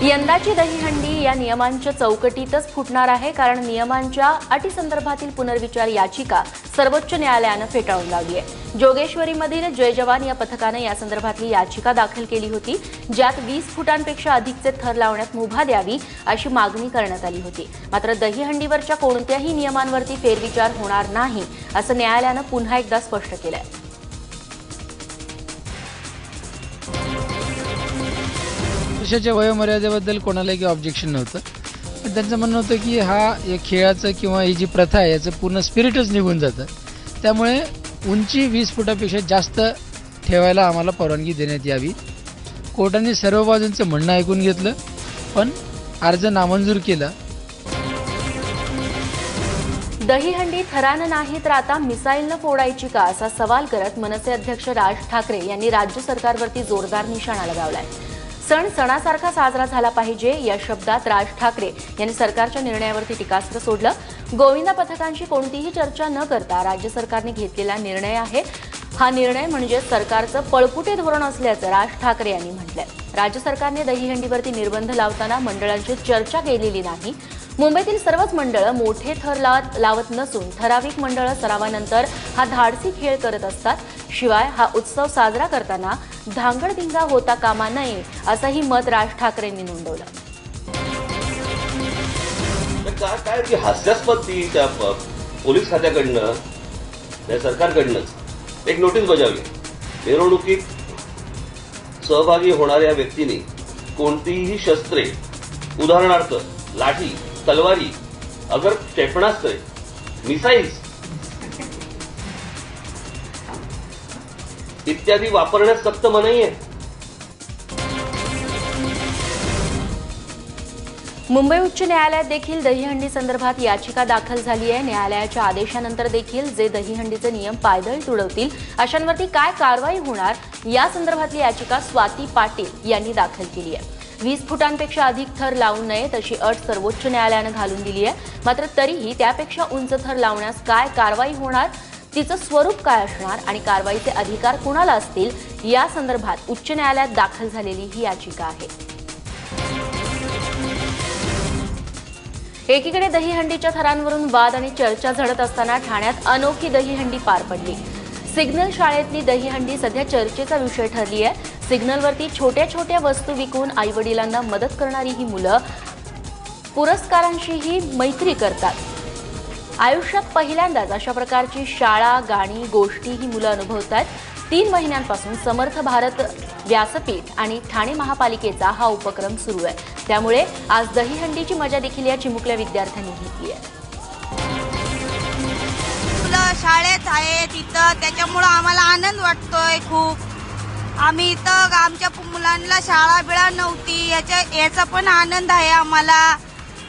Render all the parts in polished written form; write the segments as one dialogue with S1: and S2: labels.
S1: यंदाची दहीहंडी या नियमांच्या चौकटीतच फुटणार आहे, कारण नियमांच्या अटीसंदर्भातील पुनर्विचार याचिका सर्वोच्च न्यायालयानं फेटाळून लावली आहे। जोगेश्वरीमधील जय जवान या पथकानं या संदर्भातली याचिका दाखल केली होती, ज्यात 20 फुटांपेक्षा अधिकचे थर लावण्यात मुभा द्यावी अशी मागणी करण्यात आली होती। मात्र दहीहंडीवरच्या कोणत्याही नियमांवरती फेरविचार होणार नाही असं न्यायालयानं पुन्हा एकदा स्पष्ट केलंय।
S2: वर्षाच्या वयोमर्यादेबद्दल कोणालाही ऑब्जेक्शन नव्हतं, पण त्यांचं म्हणणं होतं की हा या खेळाचं किंवा ही जी प्रथा आहे याचं पूर्ण स्पिरिटच निघून जातं, त्यामुळे उंची 20 फुटापेक्षा जास्त ठेवायला आम्हाला परवानगी देण्यात यावी। कोर्टाने सर्व बाजूंचं म्हणणं ऐकून घेतलं, पण अर्ज नामंजूर केला।
S1: दहीहंडी थरानं नाही तर आता मिसाईलनं फोडायची का असा सवाल करत मनसे अध्यक्ष राज ठाकरे यांनी राज्य सरकारवरती जोरदार निशाणा लगावलाय। सण सणासारखा साजरा झाला पाहिजे या शब्दात राज ठाकरे यांनी सरकारच्या निर्णयावरती टीकास्त्र सोडलं। गोविंदा पथकांशी कोणतीही चर्चा न करता राज्य सरकारने घेतलेला निर्णय आहे। हा निर्णय म्हणजे सरकारचं पळपुटे धोरण असल्याचं राज ठाकरे यांनी म्हटलंय। राज्य सरकारने दहीहंडीवरती निर्बंध लावताना मंडळांची चर्चा केलेली नाही। मुंबईतील सर्वच मंडळं मोठे थर लावत नसून ठराविक मंडळं सरावानंतर हा धाडसी खेळ करत असतात। शिवाय हा उत्सव साजरा करताना धांगडधिंगा होता कामा नये असंही मत राज ठाकरेंनी नोंदवलं।
S3: काय हास्यास्पद ती त्या पोलीस खात्याकडनं त्या सरकारकडनंच एक नोटीस बजावली। मिरवणुकीत सहभागी होणाऱ्या व्यक्तींनी कोणतीही शस्त्रे, उदाहरणार्थ लाठी, तलवारी, अगर क्षेपणास्त्रे, मिसाईल्स इत्यादी वापरण्यास सक्त मनाई आहे।
S1: मुंबई उच्च न्यायालयात देखील दहीहंडी संदर्भात याचिका दाखल झाली आहे। न्यायालयाच्या आदेशानंतर देखील जे दहीहंडीचे नियम पायदळी तुडवतील अशांवरती काय कारवाई होणार या संदर्भातली याचिका स्वाती पाटील यांनी दाखल केली आहे। 20 फुटांपेक्षा अधिक थर लावू नये तशी अट सर्वोच्च न्यायालयानं घालून दिली आहे। मात्र तरीही त्यापेक्षा उंच थर लावण्यास काय कारवाई होणार, तिचं स्वरूप काय असणार आणि कारवाईचे अधिकार कुणाला असतील या संदर्भात उच्च न्यायालयात दाखल झालेली ही याचिका आहे। एकीकडे दहीहंडीच्या थरांवरून वाद आणि चर्चा झडत असताना ठाण्यात अनोखी दहीहंडी पार पडली। सिग्नल शाळेतली दहीहंडी सध्या चर्चेचा विषय ठरली आहे। सिग्नलवरती छोट्या छोट्या वस्तू विकून आईवडिलांना मदत करणारी ही मुलं पुरस्कारांशीही मैत्री करतात। आयुष्यात पहिल्यांदाच अशा प्रकारची शाळा, गाणी, गोष्टी ही मुलं अनुभवतात। 3 महिन्यांपासून समर्थ भारत व्यासपीठ आणि ठाणे महापालिकेचा हा उपक्रम सुरू आहे। त्यामुळे आज दहीहंडीची मजा देखील या चिमुकल्या विद्यार्थ्यांनी घेतली आहे।
S4: मुलं शाळेत आहे तिथं, त्याच्यामुळे आम्हाला आनंद वाटतोय खूप। आम्ही इथं आमच्या मुलांना शाळा बिळा नव्हती, याचा पण आनंद आहे आम्हाला।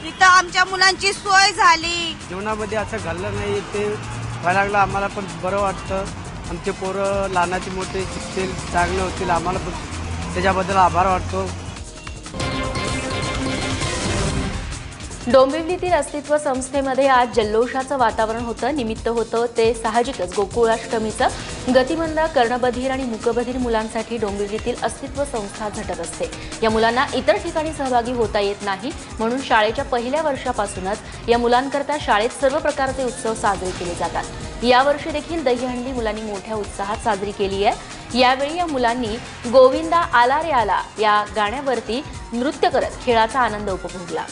S4: इथं आमच्या मुलांची सोय झाली।
S5: जीवनामध्ये असं घडलं नाही ते व्हायला लागलं, आम्हाला पण बरं वाटतं। आमचे पोरं लहानाचे मोठे शिकतील, चांगले होतील, आम्हाला पण त्याच्याबद्दल आभार वाटतो।
S1: डोंबिवलीतील अस्तित्व संस्थेमध्ये आज जल्लोषाचं वातावरण होतं। निमित्त होतं ते साहजिकच गोकुळाष्टमीचं। गतिमंद, कर्णबधीर आणि मूकबधीर मुलांसाठी डोंबिवलीतील अस्तित्व संस्था झटत असते। या मुलांना इतर ठिकाणी सहभागी होता येत नाही, म्हणून शाळेच्या पहिल्या वर्षापासूनच या मुलांकरता शाळेत सर्व प्रकारचे उत्सव साजरे केले जातात। यावर्षी देखील दहीहंडी मुलांनी मोठ्या उत्साहात साजरी केली आहे। यावेळी या मुलांनी गोविंदा आला रे आला या गाण्यावरती नृत्य करत खेळाचा आनंद उपभोगला।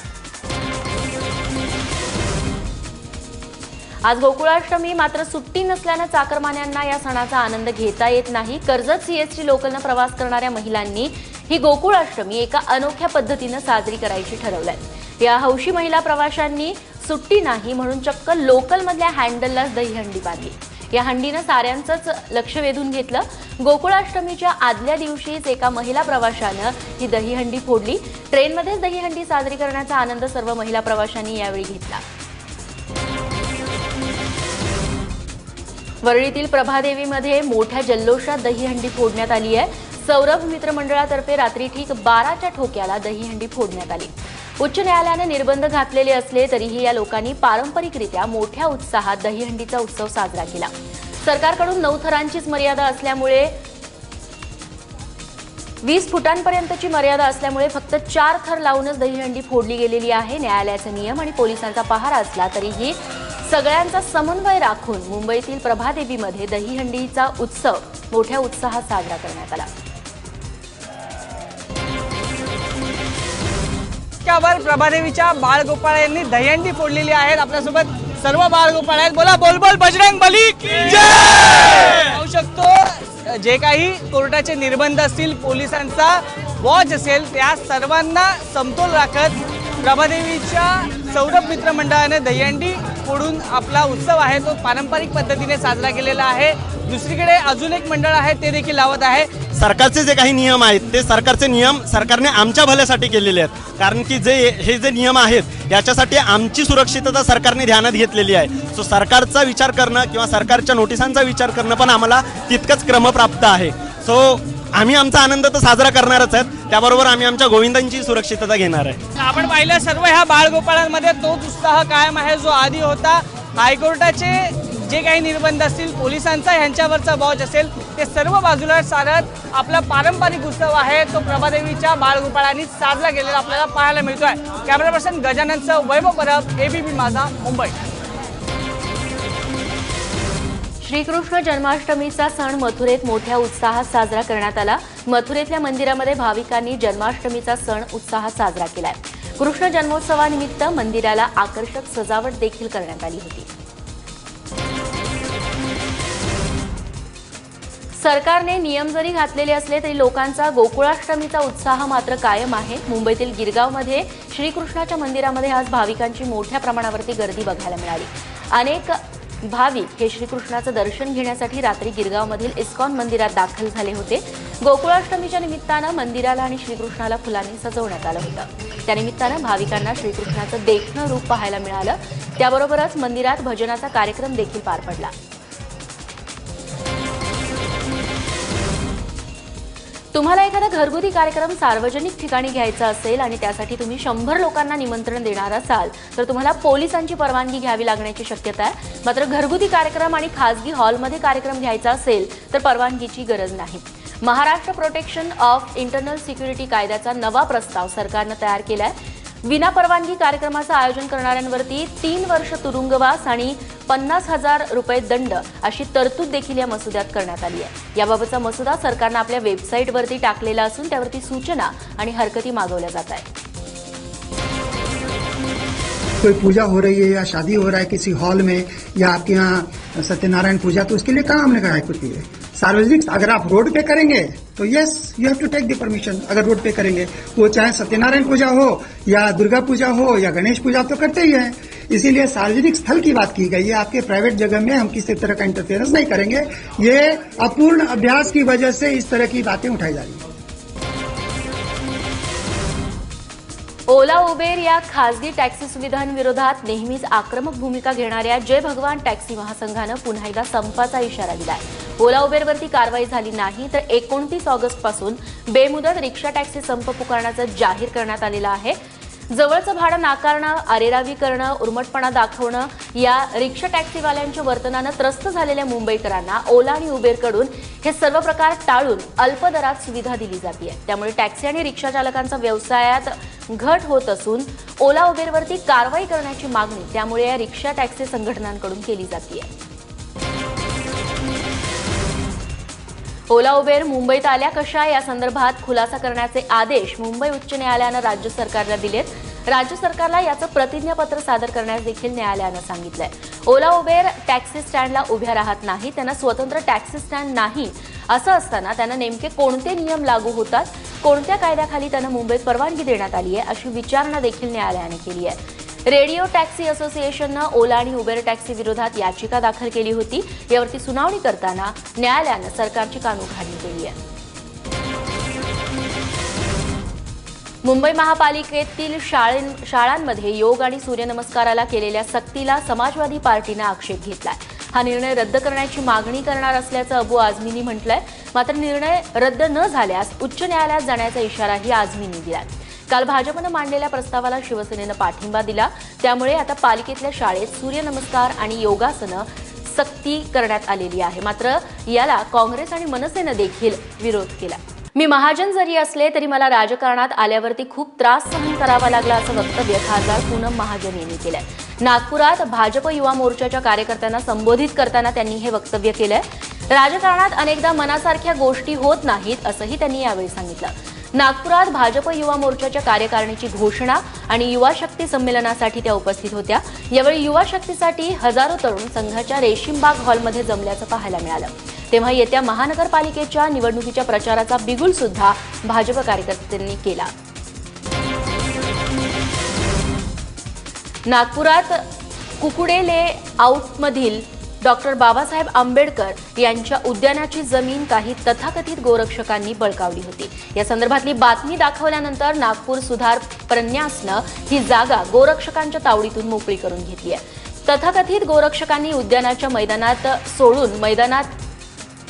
S1: आज गोकुळाष्टमी, मात्र सुट्टी नसल्यानं चाकरमान्यांना या सणाचा आनंद घेता येत नाही। कर्जत सीएसटी लोकलनं प्रवास करणाऱ्या महिलांनी ही गोकुळाष्टमी एका अनोख्या पद्धतीनं साजरी करायची ठरवलंय। या हौशी महिला प्रवाशांनी सुट्टी नाही म्हणून चक्क लोकलमधल्या हँडललाच दहीहंडी बांधली। या हंडीनं साऱ्यांचंच लक्ष वेधून घेतलं। गोकुळाष्टमीच्या आदल्या दिवशीच एका महिला प्रवाशानं ही दहीहंडी फोडली। ट्रेनमध्येच दहीहंडी साजरी करण्याचा आनंद सर्व महिला प्रवाशांनी यावेळी घेतला। वरळीतील प्रभादेवीमध्ये मोठ्या जल्लोषात दहीहंडी फोडण्यात आली आहे। सौरभ मित्र मंडळातर्फे रात्री ठीक 12च्या ठोक्याला दहीहंडी फोडण्यात आली। उच्च न्यायालयाने निर्बंध घातलेले असले तरीही या लोकांनी पारंपरिकरित्या मोठ्या उत्साहात दहीहंडीचा उत्सव साजरा केला। सरकारकडून 9 थरांचीच मर्यादा असल्यामुळे 20 फुटांपर्यंतची मर्यादा असल्यामुळे फक्त 4 थर लावूनच दहीहंडी फोडली गेलेली आहे. न्यायालयाचे नियम आणि पोलिसांचा पहारा असला तरीही सगळ्यांचा समन्वय राखून मुंबईतील प्रभादेवीमध्ये दहीहंडीचा उत्सव मोठ्या उत्साहात साजरा करण्यात आला.
S6: त्यावर प्रभादेवीच्या बाळगोपाळ यांनी दहीहंडी फोडलेली आहे. आपल्यासोबत सर्व बाळगोपाळ आहेत. बोला बोल बोल बजरंग बली की जय. पाहू शकतो जे काही कोर्टाचे निर्बंध असतील, पोलिसांचा वॉच असेल, त्या सर्वांना समतोल राखत प्रभादेवीच्या सौरभ मित्र मंडळाने दहीहंडी फोडून आपला उत्सव आहे तो पारंपरिक पद्धतीने साजरा केलेला आहे. दुसरीकडे अजून एक मंडळ आहे ते देखील लावत आहे.
S7: सरकारचे जे काही नियम आहेत ते सरकारचे नियम सरकारने आमच्या भल्यासाठी केलेले आहेत. कारण की हे जे नियम आहेत याच्यासाठी आमची सुरक्षितता सरकारने ध्यानात घेतलेली आहे. सो सरकारचा विचार करणं किंवा सरकारच्या नोटिसांचा विचार करणं पण आम्हाला तितकंच क्रमप्राप्त आहे. सो आम्ही आमचा आनंद तर साजरा करणारच आहेत, त्याबरोबर आम्ही आमच्या गोविंदांची सुरक्षितता घेणार आहे.
S6: आपण पाहिलं सर्व ह्या बाळगोपाळांमध्ये तोच उत्साह कायम आहे जो आधी होता. हायकोर्टाचे जे काही निर्बंध असतील, पोलिसांचा ह्यांच्यावरचा वॉच असेल, ते सर्व बाजूला सारत आपला पारंपरिक उत्सव आहे तो प्रभादेवीच्या बाळगोपाळांनी साजरा केलेला आपल्याला पाहायला मिळतोय. कॅमेरा पर्सन गजाननचं वैभव परब, एबीपी माझा, मुंबई.
S1: श्रीकृष्ण जन्माष्टमीचा सण मथुरेत मोठ्या उत्साहात साजरा करण्यात आला. मथुरेतल्या मंदिरामध्ये भाविकांनी जन्माष्टमीचा सण उत्साहात साजरा केलाय. कृष्ण जन्मोत्सवानिमित्त मंदिराला आकर्षक सजावट देखील करण्यात आली होती. सरकारने नियम जरी घातलेले असले तरी लोकांचा गोकुळाष्टमीचा उत्साह मात्र कायम आहे. मुंबईतील गिरगावमध्ये श्रीकृष्णाच्या मंदिरामध्ये आज भाविकांची मोठ्या प्रमाणावरती गर्दी बघायला मिळाली. अनेक भाविक हे श्रीकृष्णाचं दर्शन घेण्यासाठी रात्री गिरगावमधील इस्कॉन मंदिरात दाखल झाले होते. गोकुळाष्टमीच्या निमित्तानं मंदिराला आणि श्रीकृष्णाला फुलांनी सजवण्यात आलं होतं. त्यानिमित्तानं भाविकांना श्रीकृष्णाचं देखणं रूप पाहायला मिळालं. त्याबरोबरच मंदिरात भजनाचा कार्यक्रम देखील पार पडला. तुम्हाला एखादा घरगुती कार्यक्रम सार्वजनिक ठिकाणी घ्यायचा असेल आणि त्यासाठी तुम्ही 100 लोकांना निमंत्रण देणार असाल तर तुम्हाला पोलिसांची परवानगी घ्यावी लागण्याची शक्यता आहे. मात्र घरगुती कार्यक्रम आणि खासगी हॉलमध्ये कार्यक्रम घ्यायचा असेल तर परवानगीची गरज नाही. Maharashtra protection of internal security कायद्याचा नवा प्रस्ताव सरकारनं तयार केलाय. विनापरवानगी कार्यक्रमाचं आयोजन करणाऱ्यांवरती 3 वर्ष तुरुंगवास आणि 50,000 रुपये दंड अशी तरतूद देखील या मसुद्यात करण्यात आली आहे. याबाबतचा मसुदा सरकारनं आपल्या वेबसाईटवरती टाकलेला असून त्यावरती सूचना आणि हरकती मागवल्या जात आहेत.
S8: कोई पूजा हो रही है या शादी हो रहा है किसी हॉल में या आपके यहाँ सत्यनारायण पूजा, तो उसके लिए कहाँ हमने कहा है सार्वजनिक. अगर आप रोड पे करेंगे तो yes you have to take the permission. अगर रोड पे करेंगे वो चाहे सत्यनारायण पूजा हो या दुर्गा पूजा हो या गणेश पूजा तो करते ही हैं. इसीलिए सार्वजनिक स्थल की बात की गई है. आपके प्राइवेट जगह में हम किसी तरह का इंटरफेरेंस नहीं करेंगे. ये अपूर्ण अभ्यास की वजह से इस तरह की बातें उठाई जा रही हैं.
S1: ओला उबेर या खासगी टॅक्सी सुविधांविरोधात नेहमीच आक्रमक भूमिका घेणाऱ्या जय भगवान टॅक्सी महासंघानं पुन्हा एकदा संपाचा इशारा दिलाय. ओला उबेरवरती कारवाई झाली नाही तर 29 ऑगस्टपासून बेमुदत रिक्षा टॅक्सी संप पुकारण्याचं जाहीर करण्यात आलेलं आहे. जवळचं भाडं नाकारणं, अरेरावी करणं, उर्मटपणा दाखवणं या रिक्षा टॅक्सीवाल्यांच्या वर्तनानं त्रस्त झालेल्या मुंबईकरांना ओला आणि उबेरकडून हे सर्व प्रकार टाळून अल्प दरात सुविधा दिली जाते. त्यामुळे टॅक्सी आणि रिक्षा चालकांचा व्यवसायात घट होत असून ओला उबेरवरती कारवाई करण्याची मागणी त्यामुळे या रिक्षा टॅक्सी संघटनांकडून केली जाते. ओला उबेर मुंबईत आल्या कशा या संदर्भात खुलासा करण्याचे आदेश मुंबई उच्च न्यायालयानं राज्य सरकारला दिलेत. राज्य सरकारला याचं प्रतिज्ञापत्र सादर करण्यास देखील न्यायालयानं सांगितलंय. ओला उबेर टॅक्सी स्टँडला उभ्या राहत नाही, त्यांना स्वतंत्र टॅक्सी स्टँड नाही. असं असताना त्यांना नेमके कोणते नियम लागू होतात, कोणत्या कायद्याखाली त्यांना मुंबईत परवानगी देण्यात आली आहे अशी विचारणा देखील न्यायालयाने केली आहे. रेडिओ टॅक्सी असोसिएशननं ओला आणि उबेर टॅक्सी विरोधात याचिका दाखल केली होती. यावरती सुनावणी करताना न्यायालयानं सरकारची कानउघाडणी केली आहे. मुंबई महापालिकेतील शाळांमध्ये योग आणि सूर्यनमस्काराला केलेल्या सक्तीला समाजवादी पार्टीनं आक्षेप घेतलाय. हा निर्णय रद्द करण्याची मागणी करणार असल्याचं अबू आझमींनी म्हटलंय. मात्र निर्णय रद्द न झाल्यास उच्च न्यायालयात जाण्याचा इशाराही आझमींनी दिलाय. काल भाजपनं मांडलेल्या प्रस्तावाला शिवसेनेनं पाठिंबा दिला. त्यामुळे आता पालिकेतल्या शाळेत सूर्यनमस्कार आणि योगासनं सक्ती करण्यात आलेली आहे. मात्र याला काँग्रेस आणि मनसेनं देखील विरोध केला. मी महाजन जरी असले तरी मला राजकारणात आल्यावरती खूप त्रास सहन करावा लागला असं वक्तव्य खासदार पूनम महाजन यांनी केलंय. नागपुरात भाजप युवा मोर्चाच्या कार्यकर्त्यांना संबोधित करताना त्यांनी हे वक्तव्य केलंय. राजकारणात अनेकदा मनासारख्या गोष्टी होत नाहीत असंही त्यांनी यावेळी सांगितलं. नागपुरात भाजप युवा मोर्चाच्या कार्यकारिणीची घोषणा आणि युवा शक्ती संमेलनासाठी त्या उपस्थित होत्या. यावेळी युवा शक्तीसाठी हजारो तरुण संघाच्या रेशीमबाग हॉलमध्ये जमल्याचं पाहायला मिळालं. तेव्हा येत्या महानगरपालिकेच्या निवडणुकीच्या प्रचाराचा बिगुल सुद्धा भाजप कार्यकर्त्यांनी केला. नागपुरात कुकुडे लेआउटमधील डॉक्टर बाबासाहेब आंबेडकर यांच्या उद्यानाची जमीन काही तथाकथित गोरक्षकांनी बळकावली होती. या संदर्भातली बातमी दाखवल्यानंतर नागपूर सुधार प्रन्यासनं ही जागा गोरक्षकांच्या तावडीतून मोकळी करून घेतली आहे. तथाकथित गोरक्षकांनी उद्यानाच्या मैदानात सोडून मैदानात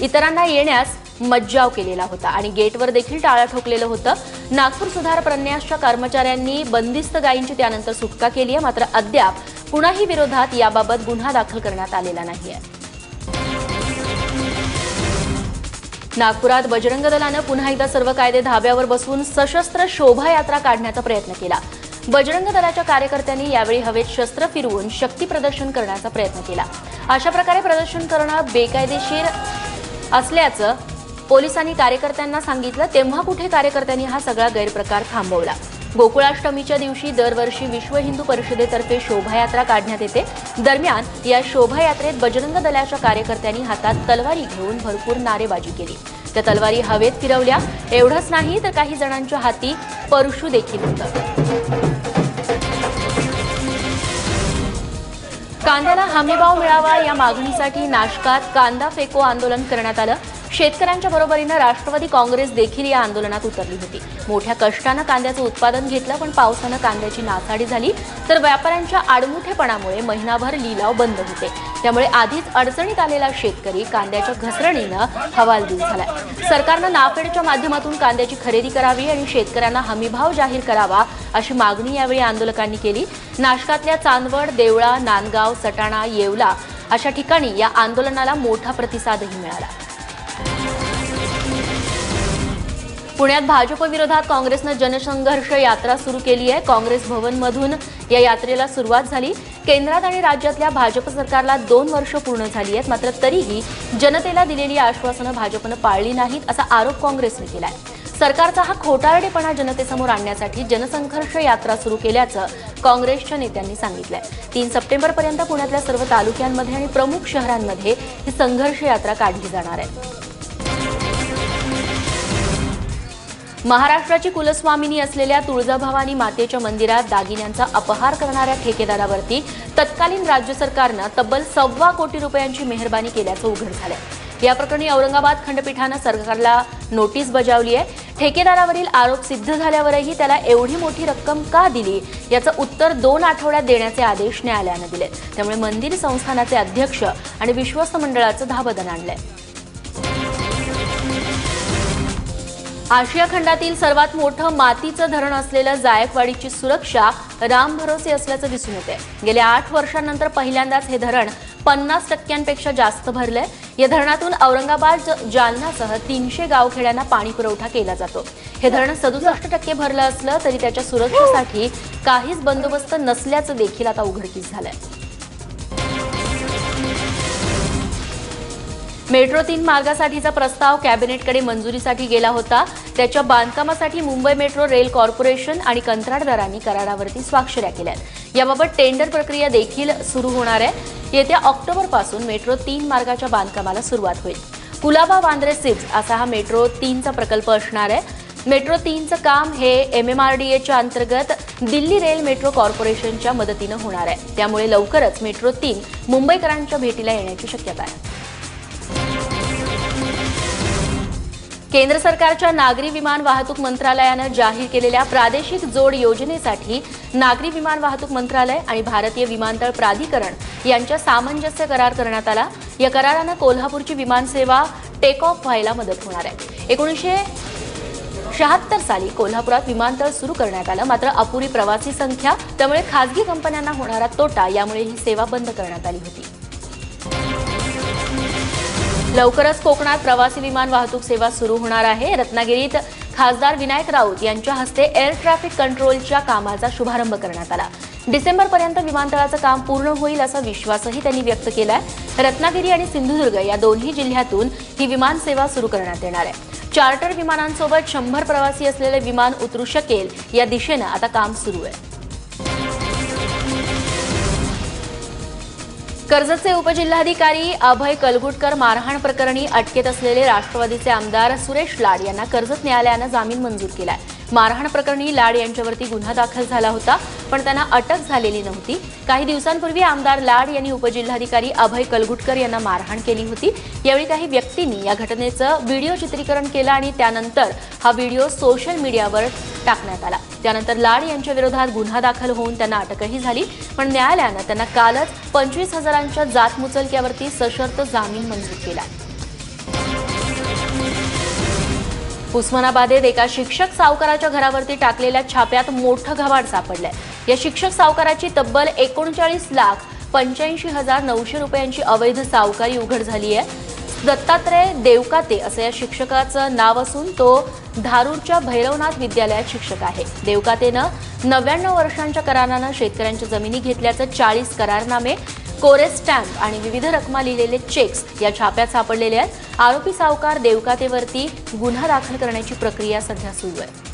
S1: इतरांना येण्यास मज्जाव केलेला होता आणि गेटवर देखील टाळं ठोकलेलं होतं. नागपूर सुधार प्रन्यासच्या कर्मचाऱ्यांनी बंदिस्त गायींची त्यानंतर सुटका केली आहे. मात्र अद्याप कुणाही विरोधात याबाबत गुन्हा दाखल करण्यात आलेला नाहीये. नागपुरात बजरंग दलानं पुन्हा एकदा सर्व कायदे धाब्यावर बसवून सशस्त्र शोभायात्रा काढण्याचा प्रयत्न केला. बजरंग दलाच्या कार्यकर्त्यांनी यावेळी हवेत शस्त्र फिरवून शक्ती प्रदर्शन करण्याचा प्रयत्न केला. अशा प्रकारे प्रदर्शन करणं बेकायदेशीर असल्याचं पोलिसांनी कार्यकर्त्यांना सांगितलं. तेव्हा कुठे कार्यकर्त्यांनी हा सगळा गैरप्रकार थांबवला. गोकुळाष्टमीच्या दिवशी दरवर्षी विश्व हिंदू परिषदेतर्फे शोभायात्रा काढण्यात येते. दरम्यान या शोभायात्रेत बजरंग दलाच्या कार्यकर्त्यांनी हातात तलवारी घेऊन भरपूर नारेबाजी केली. त्या तलवारी हवेत फिरवल्या. एवढंच नाही तर काही जणांच्या हाती परशू देखील होतं. कांद्याला हमीभाव मिळावा या मागणीसाठी नाशकात कांदा फेको आंदोलन करण्यात आलं. शेतकऱ्यांच्या बरोबरीनं राष्ट्रवादी काँग्रेस देखील या आंदोलनात उतरली होती. मोठ्या कष्टानं कांद्याचं उत्पादन घेतलं पण पावसानं कांद्याची नासाडी झाली तर व्यापाऱ्यांच्या आडमुठेपणामुळे महिनाभर लिलाव बंद होते. त्यामुळे आधीच अडचणीत आलेला शेतकरी कांद्याच्या घसरणीनं हवालदिल झालाय. सरकारनं नाफेडच्या माध्यमातून कांद्याची खरेदी करावी आणि शेतकऱ्यांना हमीभाव जाहीर करावा अशी मागणी यावेळी आंदोलकांनी केली. नाशकातल्या चांदवड, देवळा, नांदगाव, सटाणा, येवला अशा ठिकाणी या आंदोलनाला मोठा प्रतिसादही मिळाला. पुण्यात भाजप विरोधात काँग्रेसनं जनसंघर्ष यात्रा सुरू केली आहे. काँग्रेस भवनमधून या यात्रेला सुरुवात झाली. केंद्रात आणि राज्यातल्या भाजप सरकारला 2 वर्ष पूर्ण झाली आहेत. मात्र तरीही जनतेला दिलेली आश्वासनं भाजपनं पाळली नाहीत असा आरोप काँग्रेसने केलाय. सरकारचा हा खोटारडेपणा जनतेसमोर आणण्यासाठी जनसंघर्ष यात्रा सुरू केल्याचं काँग्रेसच्या नेत्यांनी सांगितलंय. 3 सप्टेंबरपर्यंत पुण्यातल्या सर्व तालुक्यांमध्ये आणि प्रमुख शहरांमध्ये ही संघर्ष यात्रा काढली जाणार आहे. महाराष्ट्राची कुलस्वामिनी असलेल्या तुळजाभवानी मातेच्या मंदिरात दागिन्यांचा अपहार करणाऱ्या ठेकेदारावरती तत्कालीन राज्य सरकारनं तब्बल 1.25 कोटी रुपयांची मेहरबानी केल्याचं उघड झालंय. या प्रकरणी औरंगाबाद खंडपीठानं सरकारला नोटीस बजावली आहे. ठेकेदारावरील आरोप सिद्ध झाल्यावरही त्याला एवढी मोठी रक्कम का दिली याचं उत्तर 2 आठवड्यात देण्याचे आदेश न्यायालयानं दिले. त्यामुळे मंदिर संस्थानाचे अध्यक्ष आणि विश्वस्त मंडळाचं धाबदन आणलंय. आशिया खंडातील सर्वात मोठं मातीचं धरण असलेलं जायकवाडीची सुरक्षा राम भरोसे असल्याचं दिसून येते. गेल्या 8 वर्षांनंतर पहिल्यांदाच हे धरण 50% जास्त भरलंय. या धरणातून औरंगाबाद, जालनासह 300 गावखेड्यांना पाणी पुरवठा केला जातो. हे धरण 67% भरलं असलं तरी त्याच्या सुरक्षेसाठी काहीच बंदोबस्त नसल्याचं देखील आता उघडकीस झालंय. मेट्रो 3 मार्गासाठीचा प्रस्ताव कॅबिनेटकडे मंजुरीसाठी गेला होता. त्याच्या बांधकामासाठी मुंबई मेट्रो रेल कॉर्पोरेशन आणि कंत्राटदारांनी करारावरती स्वाक्षऱ्या केल्या. याबाबत टेंडर प्रक्रिया देखील सुरू होणार आहे. येत्या ऑक्टोबरपासून मेट्रो 3 मार्गाच्या बांधकामाला सुरुवात होईल. कुलाबा वांद्रे सिप्स असा हा मेट्रो 3चा प्रकल्प असणार आहे. मेट्रो 3चं काम हे MMRDAच्या अंतर्गत दिल्ली रेल मेट्रो कॉर्पोरेशनच्या मदतीनं होणार आहे. त्यामुळे लवकरच मेट्रो 3 मुंबईकरांच्या भेटीला येण्याची शक्यता आहे. केंद्र सरकारच्या नागरी विमान वाहतूक मंत्रालयानं जाहीर केलेल्या प्रादेशिक जोड योजनेसाठी नागरी विमान वाहतूक मंत्रालय आणि भारतीय विमानतळ प्राधिकरण यांच्या सामंजस्य करार करण्यात आला. या करारानं कोल्हापूरची विमानसेवा टेक ऑफ व्हायला मदत होणार आहे. 1976 साली कोल्हापुरात विमानतळ सुरू करण्यात आलं. मात्र अपुरी प्रवासी संख्या त्यामुळे खासगी कंपन्यांना होणारा तोटा यामुळे ही सेवा बंद करण्यात आली होती. लवकरच कोकणात प्रवासी विमान वाहतूक सेवा सुरू होणार आहे. रत्नागिरीत खासदार विनायक राऊत यांच्या हस्ते एअर ट्रॅफिक कंट्रोलच्या कामाचा शुभारंभ करण्यात आला. डिसेंबरपर्यंत विमानतळाचं काम पूर्ण होईल असा विश्वासही त्यांनी व्यक्त केलाय. रत्नागिरी आणि सिंधुदुर्ग या दोन्ही जिल्ह्यातून ही विमान सेवा सुरू करण्यात येणार आहे. चार्टर विमानांसोबत 100 प्रवासी असलेले विमान उतरू शकेल या दिशेनं आता काम सुरू आहे. कर्जतचे उपजिल्हाधिकारी अभय कलगुटकर मारहाण प्रकरणी अटकेत असलेले राष्ट्रवादीचे आमदार सुरेश लाड यांना कर्जत न्यायालयानं जामीन मंजूर केलाय. मारहाण प्रकरणी लाड यांच्यावरती गुन्हा दाखल झाला होता, पण त्यांना अटक झालेली नव्हती. काही दिवसांपूर्वी आमदार लाड यांनी उपजिल्हाधिकारी अभय कलगुटकर यांना मारहाण केली होती. यावेळी काही व्यक्तींनी या घटनेचं व्हिडिओ चित्रीकरण केलं आणि त्यानंतर हा व्हिडिओ सोशल मीडियावर टाकण्यात आला. त्यानंतर लाड यांच्या विरोधात गुन्हा दाखल होऊन त्यांना अटकही झाली, पण न्यायालयानं त्यांना कालच 25,000च्या जात मुचलक्यावरती सशर्त जामीन मंजूर केला. उस्मानाबादेत एका शिक्षक सावकाराच्या घरावरती टाकलेल्या छाप्यात मोठं घबाड सापडलंय. या शिक्षक सावकाराची तब्बल 39,85,900 रुपयांची अवैध सावकारी उघड झाली आहे. दत्तात्रय देवकाते असं या शिक्षकाचं नाव असून तो धारूरच्या भैरवनाथ विद्यालयात शिक्षक आहे. देवकातेनं 99 वर्षांच्या करारानं शेतकऱ्यांच्या जमिनी घेतल्याचं 40 करारनामे, कोरे स्टॅम्प आणि विविध रकमा लिहिलेले चेक्स या छाप्यात सापडलेले आहेत. आरोपी सावकार देवकातेवरती गुन्हा दाखल करण्याची प्रक्रिया सध्या सुरू आहे.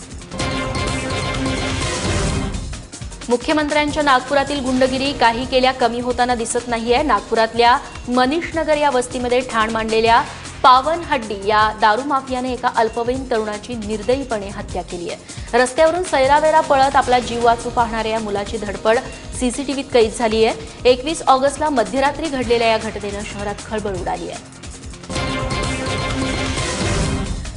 S1: मुख्यमंत्र्यांच्या नागपुरातील गुंडगिरी काही केल्या कमी होताना दिसत नाहीये. नागपुरातल्या मनीषनगर या वस्तीमध्ये ठाण मांडलेल्या पावन हड्डी या दारू माफियाने एका अल्पवयीन तरुणाची निर्दयीपणे हत्या केली आहे. रस्त्यावरून सैरावेरा पळत आपला जीव वाचू पाहणाऱ्या या मुलाची धडपड सीसीटीव्हीत कैद झाली आहे. 21 ऑगस्टला मध्यरात्री घडलेल्या या घटनेनं शहरात खळबळ उडाली आहे.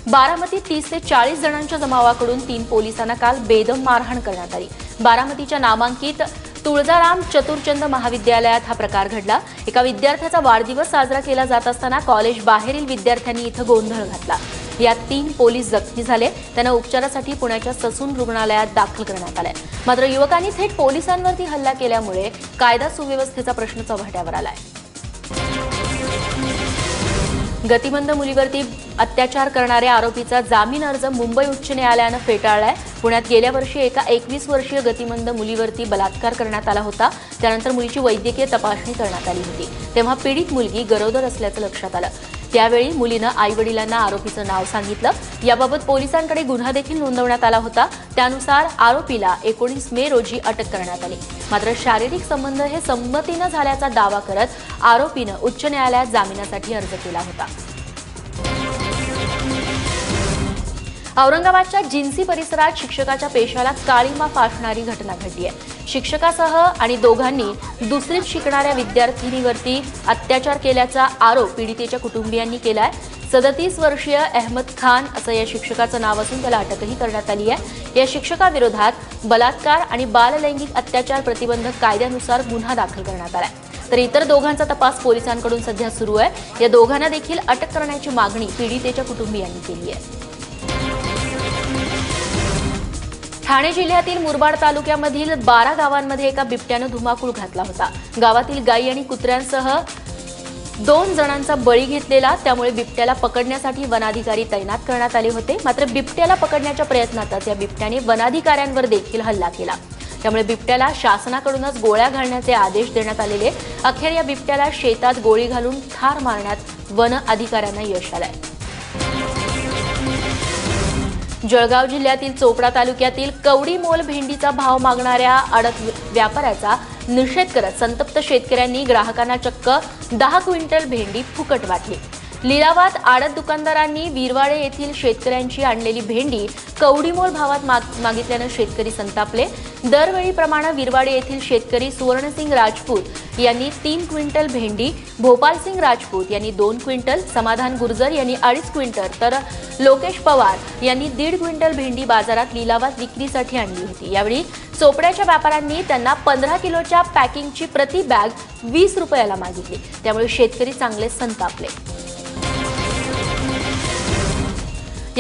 S1: बारामतीत 30 ते 40 जणांच्या जमावाकडून 3 पोलिसांना काल बेदम मारहाण करण्यात आली. बारामतीच्या नामांकित तुळजाराम चतुरचंद महाविद्यालयात हा प्रकार घडला. एका विद्यार्थ्याचा वाढदिवस साजरा केला जात असताना कॉलेज बाहेरील विद्यार्थ्यांनी इथं गोंधळ घातला. यात 3 पोलीस जखमी झाले. त्यांना उपचारासाठी पुण्याच्या ससून रुग्णालयात दाखल करण्यात आलंय. मात्र युवकांनी थेट पोलिसांवरती हल्ला केल्यामुळे कायदा सुव्यवस्थेचा प्रश्न चव्हाट्यावर आलाय. गतिमंद मुलीवरती अत्याचार करणाऱ्या आरोपीचा जामीन अर्ज मुंबई उच्च न्यायालयानं फेटाळलाय. पुण्यात गेल्या वर्षी एका 21 वर्षीय गतिमंद मुलीवरती बलात्कार करण्यात आला होता. त्यानंतर मुलीची वैद्यकीय तपासणी करण्यात आली होती. तेव्हा पीडित मुलगी गरोदर असल्याचं लक्षात आलं. त्यावेळी मुलीनं आईवडिलांना आरोपीचं नाव सांगितलं. याबाबत पोलिसांकडे गुन्हा देखील नोंदवण्यात आला होता. त्यानुसार आरोपीला 19 मे रोजी अटक करण्यात आली. मात्र शारीरिक संबंध हे संमतीनं झाल्याचा दावा करत आरोपीनं उच्च न्यायालयात जामिनासाठी अर्ज केला होता. औरंगाबादच्या जिन्सी परिसरात शिक्षकाच्या पेशाला काळीमा फासणारी घटना घडली आहे. शिक्षकासह आणि दोघांनी दुसरीत शिकणाऱ्या विद्यार्थिनीवरती अत्याचार केल्याचा आरोप पीडितेच्या कुटुंबियांनी केलाय. 37 वर्षीय अहमद खान असं या शिक्षकाचं नाव असून त्याला अटकही करण्यात आली आहे. या शिक्षकाविरोधात बलात्कार आणि बाललैंगिक अत्याचार प्रतिबंधक कायद्यानुसार गुन्हा दाखल करण्यात आलाय. तर इतर दोघांचा तपास पोलिसांकडून सध्या सुरू आहे. या दोघांना देखील अटक करण्याची मागणी पीडितेच्या कुटुंबियांनी केली आहे. ठाणे जिल्ह्यातील मुरबाड तालुक्यामधील 12 गावांमध्ये एका बिबट्यानं धुमाकूळ घातला होता. गावातील गायी आणि कुत्र्यांसह 2 जणांचा बळी घेतलेला. त्यामुळे बिबट्याला पकडण्यासाठी वनाधिकारी तैनात करण्यात आले होते. मात्र बिबट्याला पकडण्याच्या प्रयत्नातच या बिबट्याने वनाधिकाऱ्यांवर देखील हल्ला केला. त्यामुळे बिबट्याला शासनाकडूनच गोळ्या घालण्याचे आदेश देण्यात आलेले. अखेर या बिबट्याला शेतात गोळी घालून ठार मारण्यात वन अधिकाऱ्यांना यश आलंय. जळगाव जिल्ह्यातील चोपडा तालुक्यातील कवडीमोल भेंडीचा भाव मागणाऱ्या आडत व्यापाऱ्याचा निषेध करत संतप्त शेतकऱ्यांनी ग्राहकांना चक्क 10 क्विंटल भेंडी फुकट वाटली. लिलावात आडत दुकानदारांनी विरवाडे येथील शेतकऱ्यांची आणलेली भेंडी कवडीमोल भावात मागितल्यानं शेतकरी संतापले. दरवेळीप्रमाणे विरवाडे येथील शेतकरी सुवर्णसिंग राजपूत यांनी 3 क्विंटल भेंडी, भोपालसिंग राजपूत यांनी 2 क्विंटल, समाधान गुर्जर यांनी 2.5 क्विंटल तर लोकेश पवार यांनी 1.5 क्विंटल भेंडी बाजारात लिलावात विक्रीसाठी आणली होती. यावेळी चोपड्याच्या व्यापाऱ्यांनी त्यांना 15 किलोच्या पॅकिंगची प्रति बॅग 20 रुपयाला मागितली. त्यामुळे शेतकरी चांगले संतापले.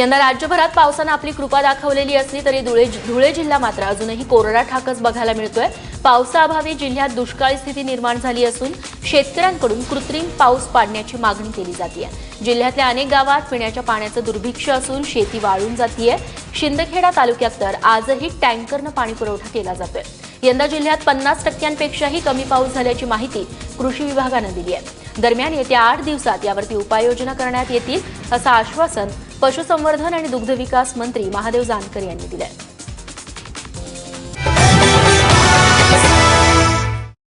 S1: यंदा राज्यभरात पावसानं आपली कृपा दाखवलेली असली तरी धुळे जिल्हा मात्र अजूनही कोरडा ठाकच बघायला मिळतोय. पावसाअभावी जिल्ह्यात दुष्काळी स्थिती निर्माण झाली असून शेतकऱ्यांकडून कृत्रिम पाऊस पाडण्याची मागणी केली जाते. जिल्ह्यातल्या अनेक गावात पिण्याच्या पाण्याचं दुर्भिक्ष्य असून शेती वाळून जातीये. शिंदखेडा तालुक्यात तर आजही टँकरनं पाणी पुरवठा केला जातोय. यंदा जिल्ह्यात 50%पेक्षाही कमी पाऊस झाल्याची माहिती कृषी विभागानं दिली आहे. दरम्यान येत्या 8 दिवसात यावरती उपाययोजना करण्यात येतील असं आश्वासन पशुसंवर्धन आणि दुग्धविकास मंत्री महादेव जानकर यांनी दिलं आहे.